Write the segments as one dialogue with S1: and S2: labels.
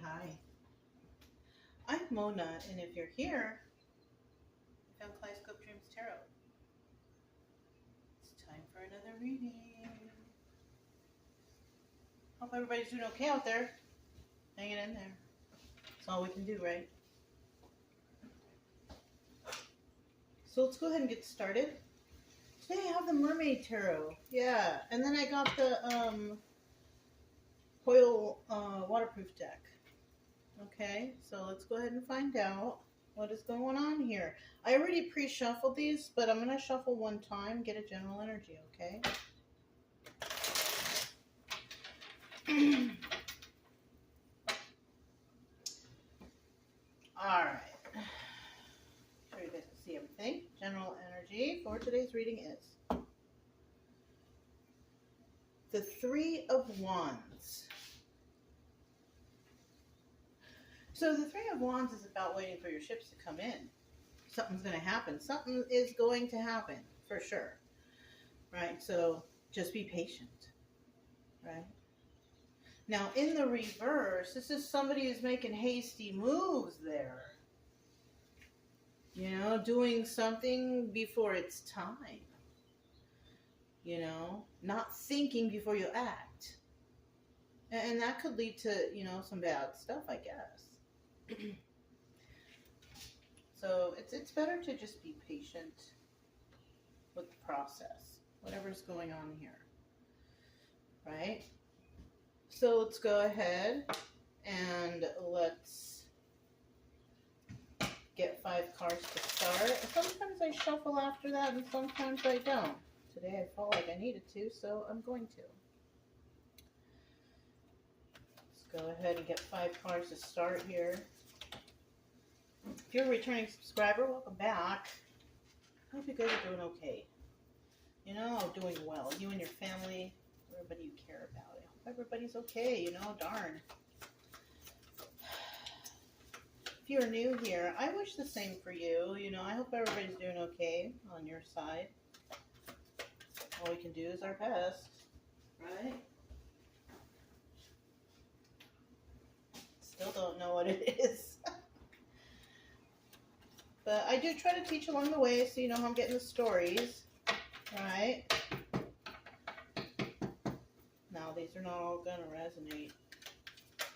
S1: hi. I'm Mona, and if you're here, I found Kaleidoscope Dreams Tarot. It's time for another reading. Hope everybody's doing okay out there. Hanging in there. That's all we can do, right? So let's go ahead and get started. Today I have the Mermaid Tarot. Yeah, and then I got the foil waterproof deck. Okay, so let's go ahead and find out what is going on here. I already pre-shuffled these, but I'm going to shuffle one time, get a general energy, okay? Alright. Sure you guys can see everything. General energy for today's reading is the Three of Wands. So the Three of Wands is about waiting for your ships to come in. Something's going to happen. Something is going to happen, for sure. Right? So just be patient. Right? Now, in the reverse, this is somebody who's making hasty moves there. You know, doing something before it's time. You know, not thinking before you act. And that could lead to, you know, some bad stuff, I guess. So it's better to just be patient with the process, whatever's going on here, right? So let's go ahead and let's get 5 cards to start. Sometimes I shuffle after that and sometimes I don't. Today I felt like I needed to, so I'm going to. Let's go ahead and get 5 cards to start here. If you're a returning subscriber, welcome back. I hope you guys are doing okay. You know, doing well. You and your family, everybody you care about. I hope everybody's okay, you know, darn. If you're new here, I wish the same for you. You know, I hope everybody's doing okay on your side. All we can do is our best, right? Still don't know what it is. But I do try to teach along the way so you know how I'm getting the stories, right? Now, these are not all going to resonate.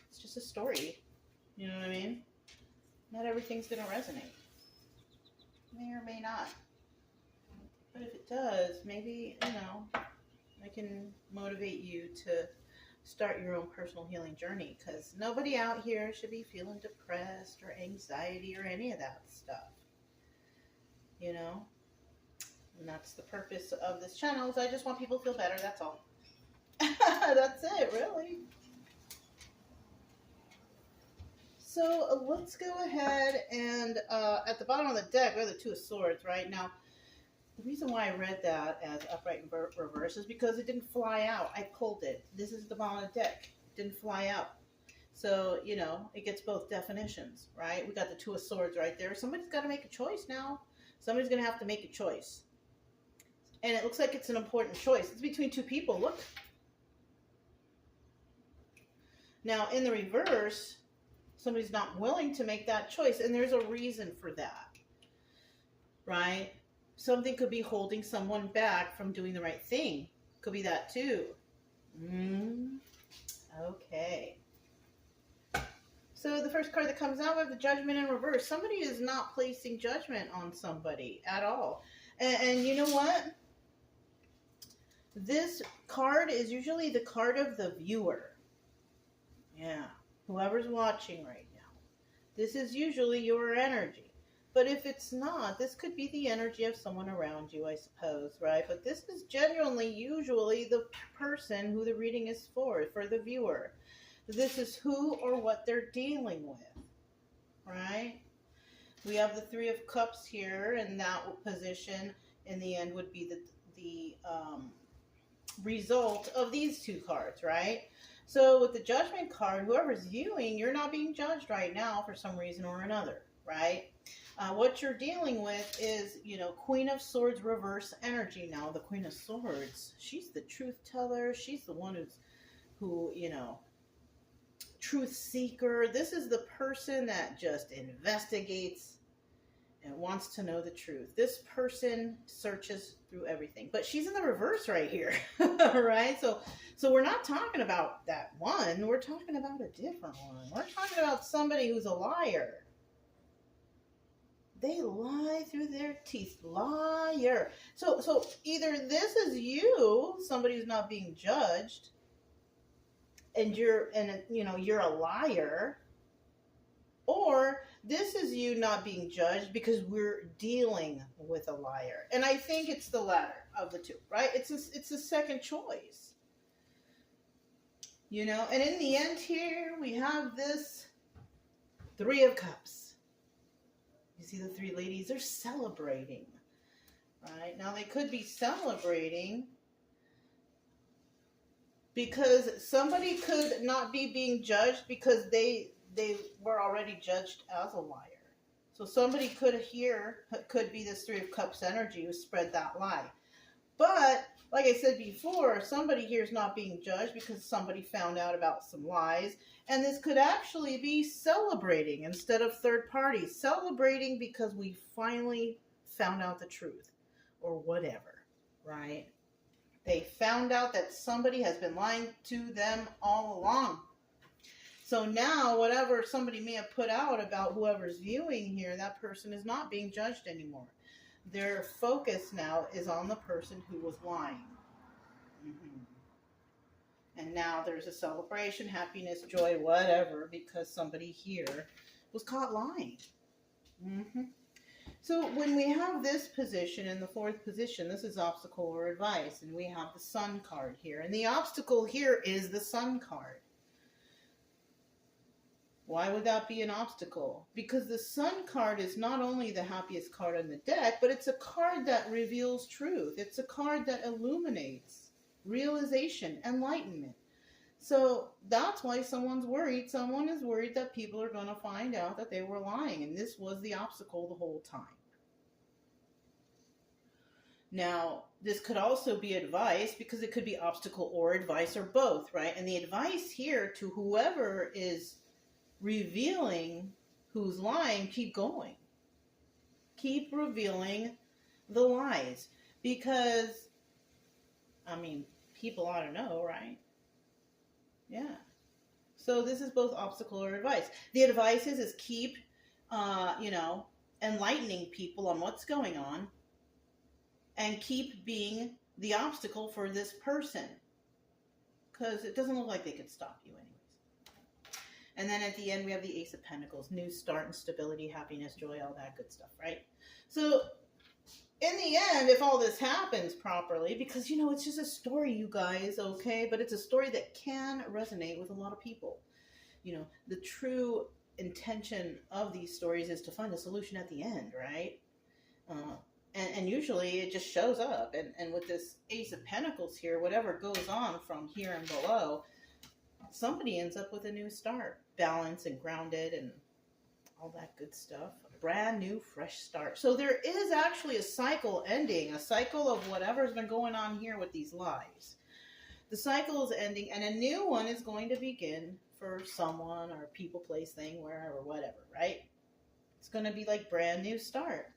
S1: It's just a story, you know what I mean? Not everything's going to resonate. May or may not. But if it does, maybe, you know, I can motivate you to start your own personal healing journey, because nobody out here should be feeling depressed or anxiety or any of that stuff. You know, and that's the purpose of this channel, is I just want people to feel better, that's all. That's it, really. So let's go ahead and at the bottom of the deck, we have the Two of Swords, right? Now, the reason why I read that as upright and reverse is because it didn't fly out. I pulled it. This is the bottom of the deck. It didn't fly out. So, you know, it gets both definitions, right? We got the Two of Swords right there. Somebody's got to make a choice now. Somebody's going to have to make a choice. And it looks like it's an important choice. It's between two people. Look. Now, in the reverse, somebody's not willing to make that choice. And there's a reason for that, right? Something could be holding someone back from doing the right thing. Could be that too. Okay. So the first card that comes out, we have the Judgment in reverse. Somebody is not placing judgment on somebody at all. And you know what? This card is usually the card of the viewer. Yeah. Whoever's watching right now. This is usually your energy. But if it's not, this could be the energy of someone around you, I suppose, right? But this is genuinely usually the person who the reading is for the viewer. This is who or what they're dealing with, right? We have the Three of Cups here, and that position in the end would be the result of these two cards, right? So with the Judgment card, whoever's viewing, you're not being judged right now for some reason or another, right? What you're dealing with is, you know, Queen of Swords reverse energy. Now, the Queen of Swords, she's the truth teller. She's the one who, you know, truth seeker. This is the person that just investigates and wants to know the truth. This person searches through everything. But she's in the reverse right here, right? So we're not talking about that one. We're talking about a different one. We're talking about somebody who's a liar. They lie through their teeth. Liar. So either this is you, somebody who's not being judged, and you're a liar, or this is you not being judged because we're dealing with a liar. And I think it's the latter of the two, right? It's a second choice. And in the end here, we have this Three of Cups. You see the three ladies? They're celebrating, right? Now, they could be celebrating because somebody could not be being judged because they were already judged as a liar. So somebody could be this Three of Cups energy who spread that lie. But, like I said before, somebody here is not being judged because somebody found out about some lies. And this could actually be celebrating instead of third party. Celebrating because we finally found out the truth or whatever, right? They found out that somebody has been lying to them all along. So now, whatever somebody may have put out about whoever's viewing here, that person is not being judged anymore. Their focus now is on the person who was lying. Mm-hmm. And now there's a celebration, happiness, joy, whatever, because somebody here was caught lying. Mm-hmm. So when we have this position in the fourth position, this is obstacle or advice, and we have the Sun card here. And the obstacle here is the Sun card. Why would that be an obstacle? Because the Sun card is not only the happiest card on the deck, but it's a card that reveals truth. It's a card that illuminates realization, enlightenment. So that's why someone's worried. Someone is worried that people are going to find out that they were lying. And this was the obstacle the whole time. Now, this could also be advice because it could be obstacle or advice or both, right? And the advice here to whoever is revealing who's lying, keep going. Keep revealing the lies. Because, people ought to know, right? Yeah. So this is both obstacle or advice. The advice is keep, enlightening people on what's going on and keep being the obstacle for this person. Because it doesn't look like they could stop you anyways. And then at the end, we have the Ace of Pentacles, new start and stability, happiness, joy, all that good stuff, right? So in the end, if all this happens properly, because, it's just a story, you guys, okay? But it's a story that can resonate with a lot of people. The true intention of these stories is to find a solution at the end, right? And usually it just shows up. And with this Ace of Pentacles here, whatever goes on from here and below, somebody ends up with a new start, balanced and grounded and all that good stuff. A brand new, fresh start. So there is actually a cycle ending, a cycle of whatever's been going on here with these lies. The cycle is ending and a new one is going to begin for someone or people, place, thing, wherever, whatever, right? It's going to be like brand new start.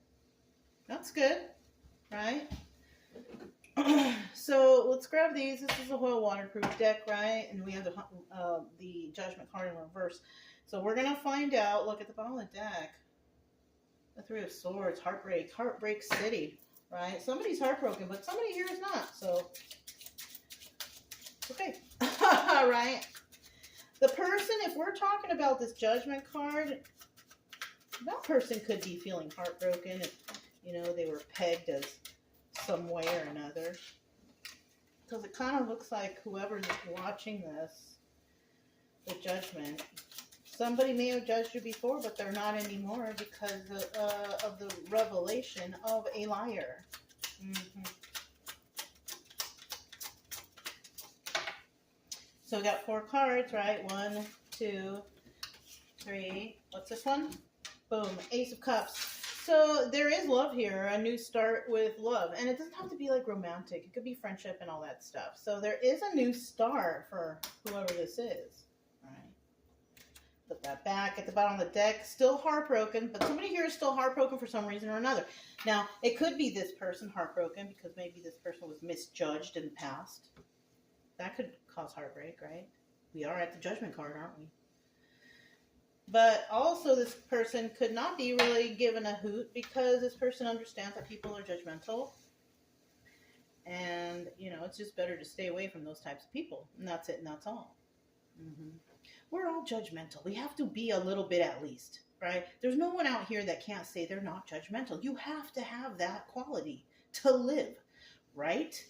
S1: That's good, right? So let's grab these. This is a whole waterproof deck, right? And we have the Judgment card in reverse. So we're going to find out. Look at the bottom of the deck. The Three of Swords, Heartbreak City, right? Somebody's heartbroken, but somebody here is not. So, okay. Right? The person, if we're talking about this Judgment card, that person could be feeling heartbroken if, they were pegged as some way or another, because it kind of looks like whoever's watching this, the Judgment, somebody may have judged you before, but they're not anymore because of the revelation of a liar. Mm-hmm. So we got 4 cards, right? 1, 2, 3. What's this one? Boom, Ace of Cups. So there is love here, a new start with love. And it doesn't have to be like romantic. It could be friendship and all that stuff. So there is a new start for whoever this is, right? Put that back at the bottom of the deck. Still heartbroken, but somebody here is still heartbroken for some reason or another. Now, it could be this person heartbroken because maybe this person was misjudged in the past. That could cause heartbreak, right? We are at the Judgment card, aren't we? But also this person could not be really given a hoot because this person understands that people are judgmental. And, you know, it's just better to stay away from those types of people. And that's it and that's all. Mm-hmm. We're all judgmental. We have to be a little bit at least, right? There's no one out here that can't say they're not judgmental. You have to have that quality to live, right?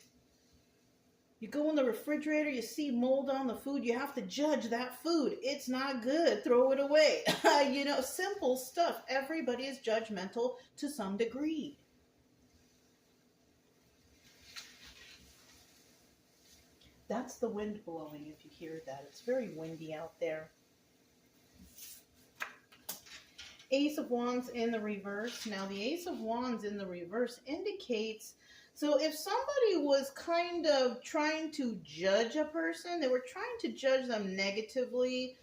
S1: You go in the refrigerator, you see mold on the food, you have to judge that food. It's not good. Throw it away. You know, simple stuff. Everybody is judgmental to some degree. That's the wind blowing, if you hear that. It's very windy out there. Ace of Wands in the reverse. Now, the Ace of Wands in the reverse indicates, so if somebody was kind of trying to judge a person, they were trying to judge them negatively,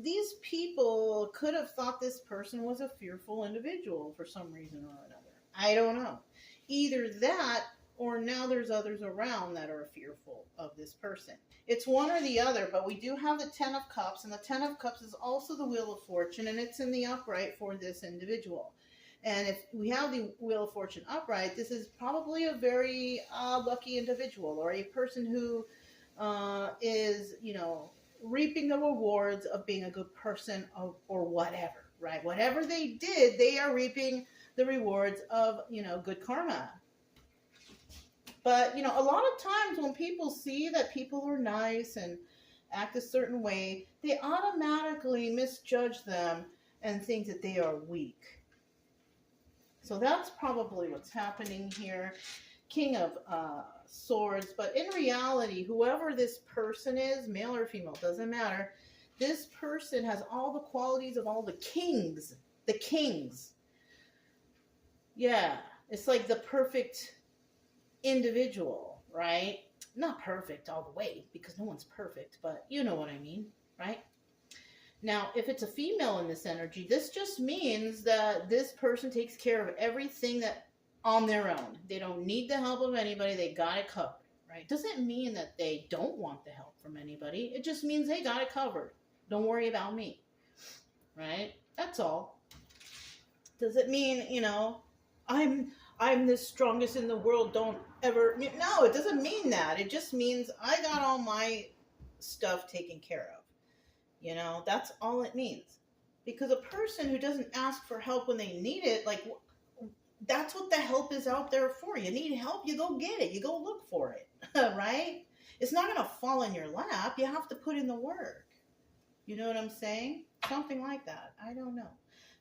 S1: these people could have thought this person was a fearful individual for some reason or another. I don't know. Either that, or now there's others around that are fearful of this person. It's one or the other, but we do have the Ten of Cups, and the Ten of Cups is also the Wheel of Fortune, and it's in the upright for this individual. And if we have the Wheel of Fortune upright, this is probably a very lucky individual, or a person who is, you know, reaping the rewards of being a good person or whatever, right? Whatever they did, they are reaping the rewards of, you know, good karma. But, you know, a lot of times when people see that people are nice and act a certain way, they automatically misjudge them and think that they are weak. So that's probably what's happening here. King of Swords. But in reality, whoever this person is, male or female, doesn't matter. This person has all the qualities of all the kings. The kings. Yeah, it's like the perfect individual, right? Not perfect all the way, because no one's perfect, but you know what I mean, right? Now, if it's a female in this energy, this just means that this person takes care of everything that on their own. They don't need the help of anybody. They got it covered, right? Doesn't mean that they don't want the help from anybody. It just means they got it covered. Don't worry about me, right? That's all. Does it mean, you know, I'm the strongest in the world, don't ever... No, it doesn't mean that. It just means I got all my stuff taken care of. You know, that's all it means. Because a person who doesn't ask for help when they need it, like, that's what the help is out there for. You need help, you go get it. You go look for it, right? It's not going to fall in your lap. You have to put in the work. You know what I'm saying? Something like that. I don't know.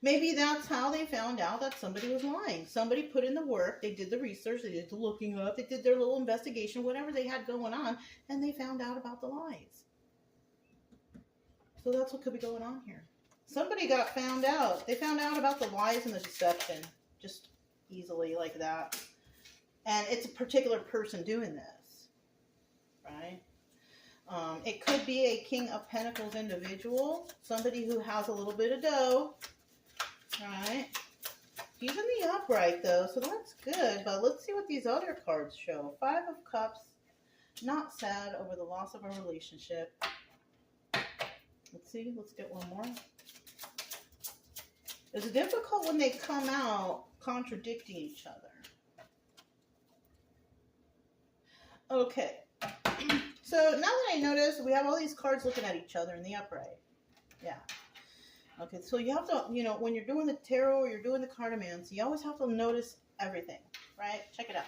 S1: Maybe that's how they found out that somebody was lying. Somebody put in the work, they did the research, they did the looking up, they did their little investigation, whatever they had going on, and they found out about the lies. So that's what could be going on here. Somebody got found out. They found out about the lies and the deception, just easily like that. And it's a particular person doing this, right? It could be a King of Pentacles individual, somebody who has a little bit of dough. Right. He's in the upright, though, so that's good. But let's see what these other cards show. Five of Cups, not sad over the loss of a relationship. Let's see. Let's get one more. It's difficult when they come out contradicting each other. Okay. So now that I notice, we have all these cards looking at each other in the upright. Yeah. Okay, so you have to, you know, when you're doing the tarot or you're doing the cartomancy, you always have to notice everything, right? Check it out.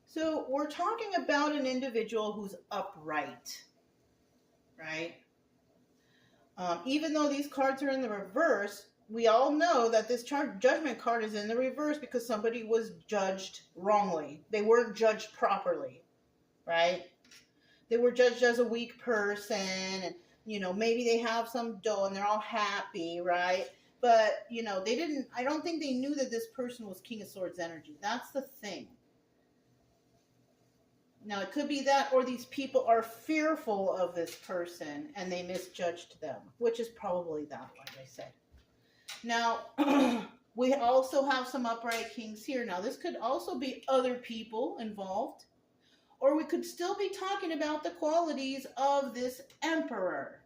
S1: So we're talking about an individual who's upright, right? Even though these cards are in the reverse, we all know that this judgment card is in the reverse because somebody was judged wrongly. They weren't judged properly, right? They were judged as a weak person, and, you know, maybe they have some dough and they're all happy, right? But, you know, they didn't, I don't think they knew that this person was King of Swords energy. That's the thing. Now, it could be that, or these people are fearful of this person and they misjudged them, which is probably that, like I said. Now, we also have some upright kings here. Now, this could also be other people involved, or we could still be talking about the qualities of this emperor.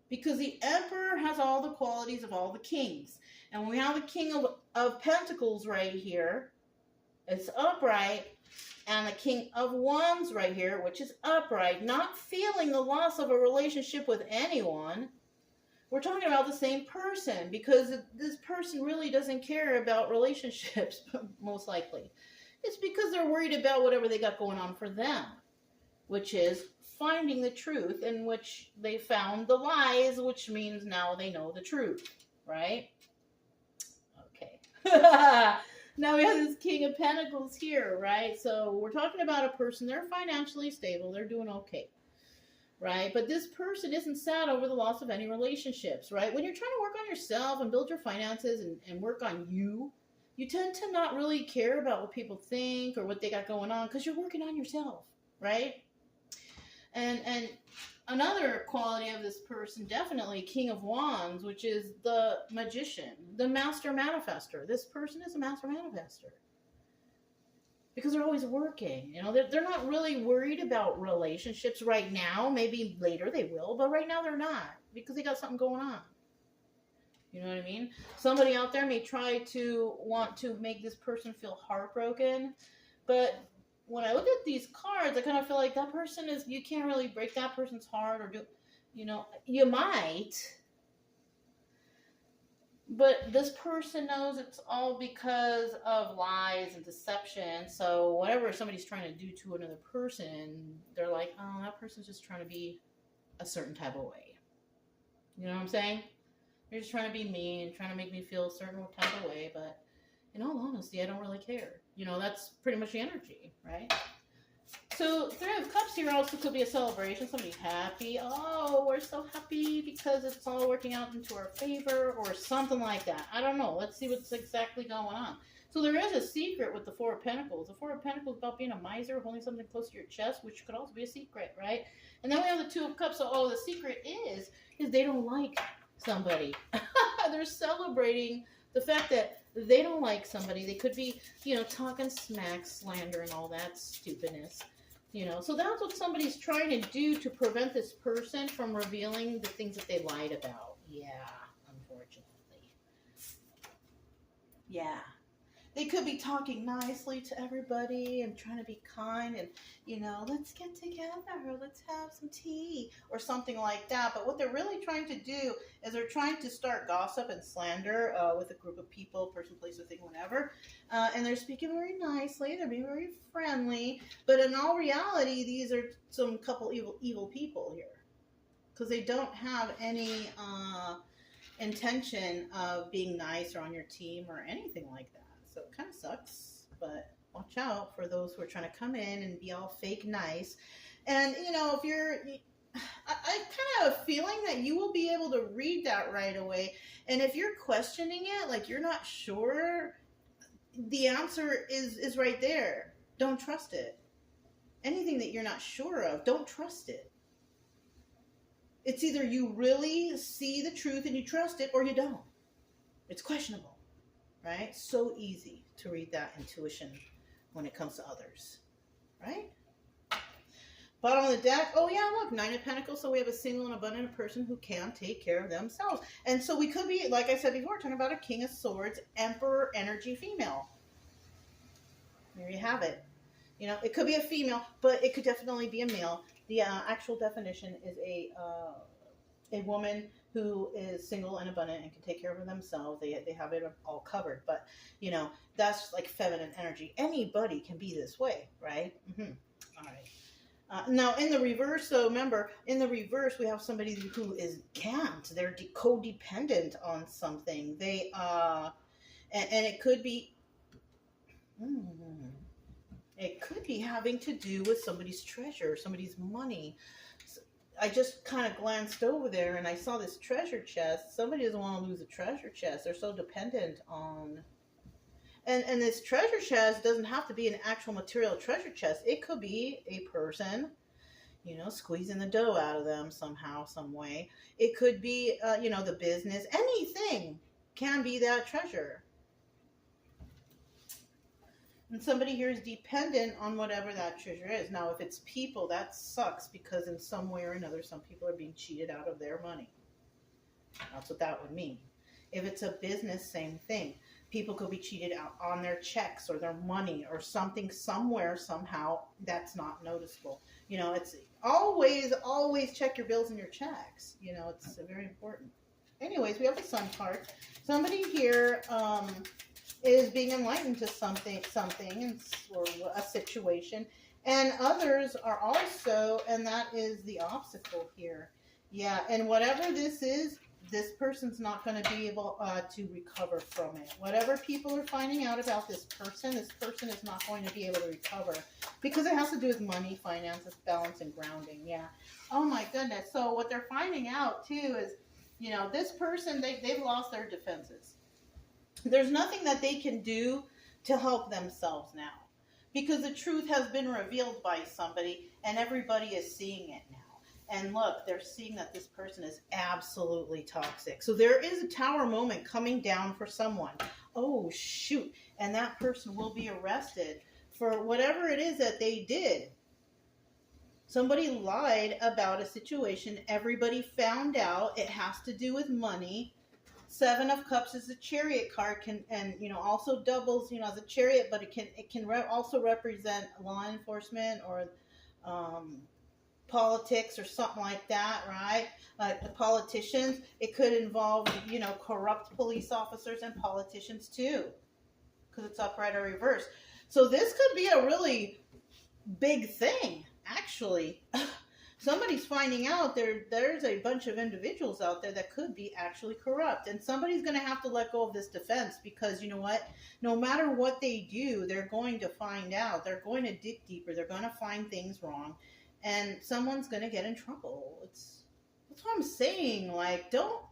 S1: Because the emperor has all the qualities of all the kings. And when we have the king of pentacles right here, it's upright. And the king of wands right here, which is upright, not feeling the loss of a relationship with anyone. We're talking about the same person, because this person really doesn't care about relationships, most likely. It's because they're worried about whatever they got going on for them, which is finding the truth, in which they found the lies, which means now they know the truth, right? Okay. Now we have this King of Pentacles here, right? So we're talking about a person, they're financially stable, they're doing okay, right? But this person isn't sad over the loss of any relationships, right? When you're trying to work on yourself and build your finances and work on you, you tend to not really care about what people think or what they got going on, because you're working on yourself, right? And another quality of this person, definitely King of Wands, which is the magician, the master manifester. This person is a master manifester. Because they're always working. You know, they're not really worried about relationships right now. Maybe later they will, but right now they're not, because they got something going on. You know what I mean? Somebody out there may try to want to make this person feel heartbroken, but when I look at these cards, I kind of feel like that person is, you can't really break that person's heart, or do, you know, you might, but this person knows it's all because of lies and deception. So whatever somebody's trying to do to another person, they're like, oh, that person's just trying to be a certain type of way. You know what I'm saying? They're just trying to be mean, trying to make me feel a certain type of way, but in all honesty, I don't really care. You know, that's pretty much the energy, right? So, Three of Cups here also could be a celebration. Somebody's happy. Oh, we're so happy because it's all working out into our favor, or something like that. I don't know. Let's see what's exactly going on. So there is a secret with the Four of Pentacles. The Four of Pentacles is about being a miser, holding something close to your chest, which could also be a secret, right? And then we have the Two of Cups. So, oh, the secret is they don't like somebody. They're celebrating the fact that they don't like somebody. They could be, you know, talking smack, slander, and all that stupidness. You know, so that's what somebody's trying to do to prevent this person from revealing the things that they lied about. Yeah, unfortunately. Yeah. They could be talking nicely to everybody and trying to be kind and, you know, let's get together, let's have some tea or something like that. But what they're really trying to do is they're trying to start gossip and slander with a group of people, person, place, or thing, whatever. And they're speaking very nicely, they're being very friendly. But in all reality, these are some couple evil people here, because they don't have any intention of being nice or on your team or anything like that. So it kind of sucks, but watch out for those who are trying to come in and be all fake nice. And, you know, if you're, I kind of have a feeling that you will be able to read that right away. And if you're questioning it, like you're not sure, the answer is right there. Don't trust it. Anything that you're not sure of, don't trust it. It's either you really see the truth and you trust it, or you don't. It's questionable. Right? So easy to read that intuition when it comes to others. Right? Bottom of the deck. Oh, yeah, look. Nine of Pentacles. So we have a single and abundant person who can take care of themselves. And so we could be, like I said before, talking about a King of Swords, Emperor energy female. There you have it. You know, it could be a female, but it could definitely be a male. The actual definition is a woman who is single and abundant and can take care of themselves. They have it all covered. But, you know, that's like feminine energy. Anybody can be this way, right? Mm-hmm. All right. Now, in the reverse, so remember, in the reverse, we have somebody who can't. They're codependent on something. They, and it could be, it could be having to do with somebody's treasure, somebody's money. I just kind of glanced over there and I saw this treasure chest. Somebody doesn't want to lose a treasure chest. They're so dependent on, And this treasure chest doesn't have to be an actual material treasure chest. It could be a person, squeezing the dough out of them somehow, some way. It could be, the business. Anything can be that treasure. And somebody here is dependent on whatever that treasure is. Now, if it's people, that sucks because in some way or another, some people are being cheated out of their money. That's what that would mean. If it's a business, same thing. People could be cheated out on their checks or their money or something somewhere, somehow, that's not noticeable. It's always check your bills and your checks. It's very important. Anyways, we have the Sun card. Somebody here is being enlightened to something, or a situation. And others are also, and that is the obstacle here. Yeah, and whatever this is, this person's not going to be able to recover from it. Whatever people are finding out about this person is not going to be able to recover because it has to do with money, finances, balance, and grounding. Yeah. Oh my goodness. So what they're finding out too is, this person, they've lost their defenses. There's nothing that they can do to help themselves now because the truth has been revealed by somebody and everybody is seeing it now. And look, they're seeing that this person is absolutely toxic. So there is a tower moment coming down for someone. Oh, shoot. And that person will be arrested for whatever it is that they did. Somebody lied about a situation. Everybody found out. It has to do with money. Seven of Cups is a Chariot card, and also doubles, as a Chariot, but it can also represent law enforcement or politics or something like that, right? Like the politicians. It could involve, corrupt police officers and politicians too, because it's upright or reverse. So this could be a really big thing, actually. Somebody's finding out there's a bunch of individuals out there that could be actually corrupt. And somebody's going to have to let go of this defense because, you know what? No matter what they do, they're going to find out. They're going to dig deeper. They're going to find things wrong. And someone's going to get in trouble. That's what I'm saying. Like, don't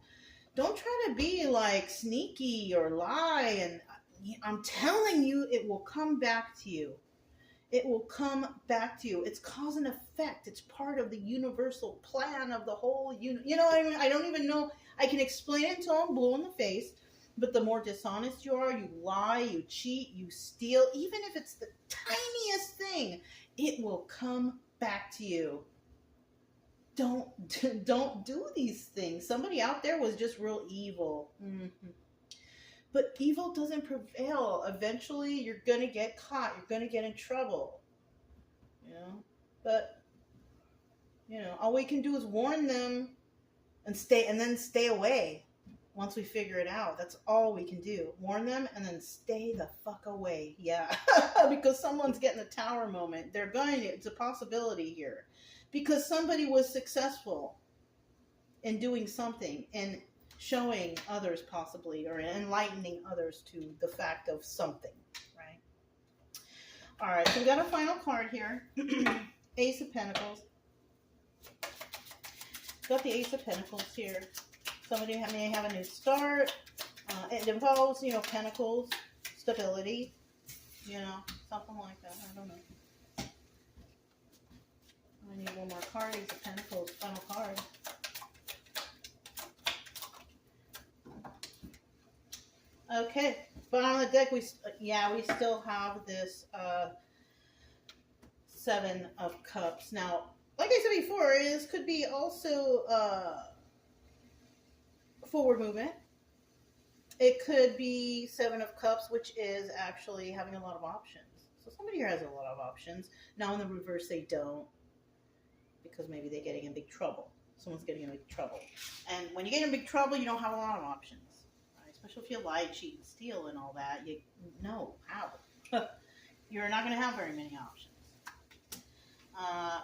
S1: try to be, like, sneaky or lie. And I'm telling you, it will come back to you. It will come back to you. It's cause and effect. It's part of the universal plan of the whole I don't even know. I can explain it until I'm blue in the face. But the more dishonest you are, you lie, you cheat, you steal, even if it's the tiniest thing, it will come back to you. Don't do these things. Somebody out there was just real evil. Mm-hmm. But evil doesn't prevail. Eventually, you're going to get caught. You're going to get in trouble. But, all we can do is warn them and then stay away once we figure it out. That's all we can do. Warn them and then stay the fuck away. Yeah. Because someone's getting a tower moment. It's a possibility here. Because somebody was successful in doing something and showing others possibly, or enlightening others to the fact of something, right? All right, so we got a final card here. Ace of Pentacles. Got the Ace of Pentacles here. Somebody may have a new start. It involves, pentacles, stability, something like that. I don't know. I need one more card. Ace of Pentacles, final card. Okay, bottom of the deck, we still have this Seven of Cups. Now, like I said before, this could be also forward movement. It could be Seven of Cups, which is actually having a lot of options. So somebody here has a lot of options. Now in the reverse, they don't, because maybe they're getting in big trouble. Someone's getting in big trouble. And when you get in big trouble, you don't have a lot of options. Especially if you lie, cheat, and steal and all that. How? You're not going to have very many options.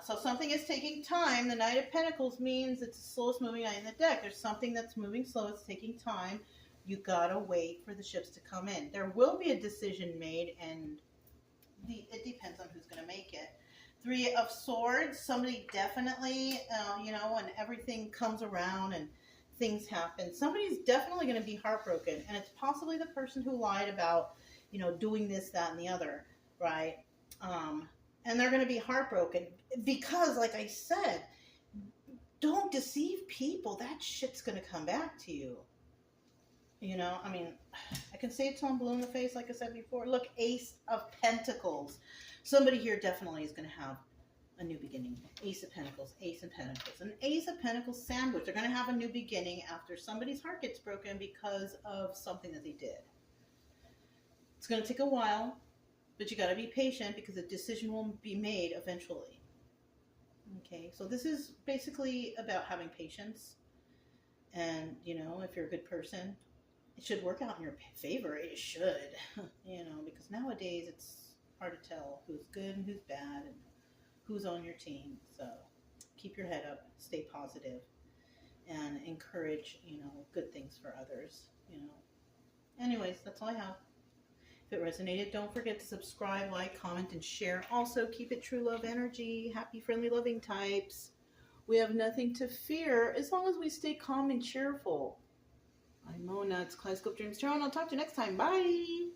S1: So something is taking time. The Knight of Pentacles means it's the slowest moving knight in the deck. There's something that's moving slow. It's taking time. You got to wait for the ships to come in. There will be a decision made, and it depends on who's going to make it. Three of Swords. Somebody definitely, when everything comes around and things happen, somebody's definitely going to be heartbroken, and it's possibly the person who lied about, you know, doing this, that, and the other, right? And they're going to be heartbroken because, like I said, don't deceive people. That shit's going to come back to you. You know, I mean, I can say it till I'm blue in the face, like I said before. Look, Ace of Pentacles. Somebody here definitely is going to have a new beginning. Ace of Pentacles, Ace of Pentacles. An Ace of Pentacles sandwich. They're going to have a new beginning after somebody's heart gets broken because of something that they did. It's going to take a while, but you got to be patient because a decision will be made eventually. Okay, so this is basically about having patience. And, you know, if you're a good person, it should work out in your favor. It should, you know, because nowadays it's hard to tell who's good and who's bad and who's on your team. So keep your head up, stay positive, and encourage, you know, good things for others, you know. Anyways, that's all I have. If it resonated, don't forget to subscribe, like, comment, and share. Also, keep it true love energy. Happy, friendly, loving types. We have nothing to fear as long as we stay calm and cheerful. I'm Mona. It's Kaleidoscope Dreams Tarot, and I'll talk to you next time. Bye!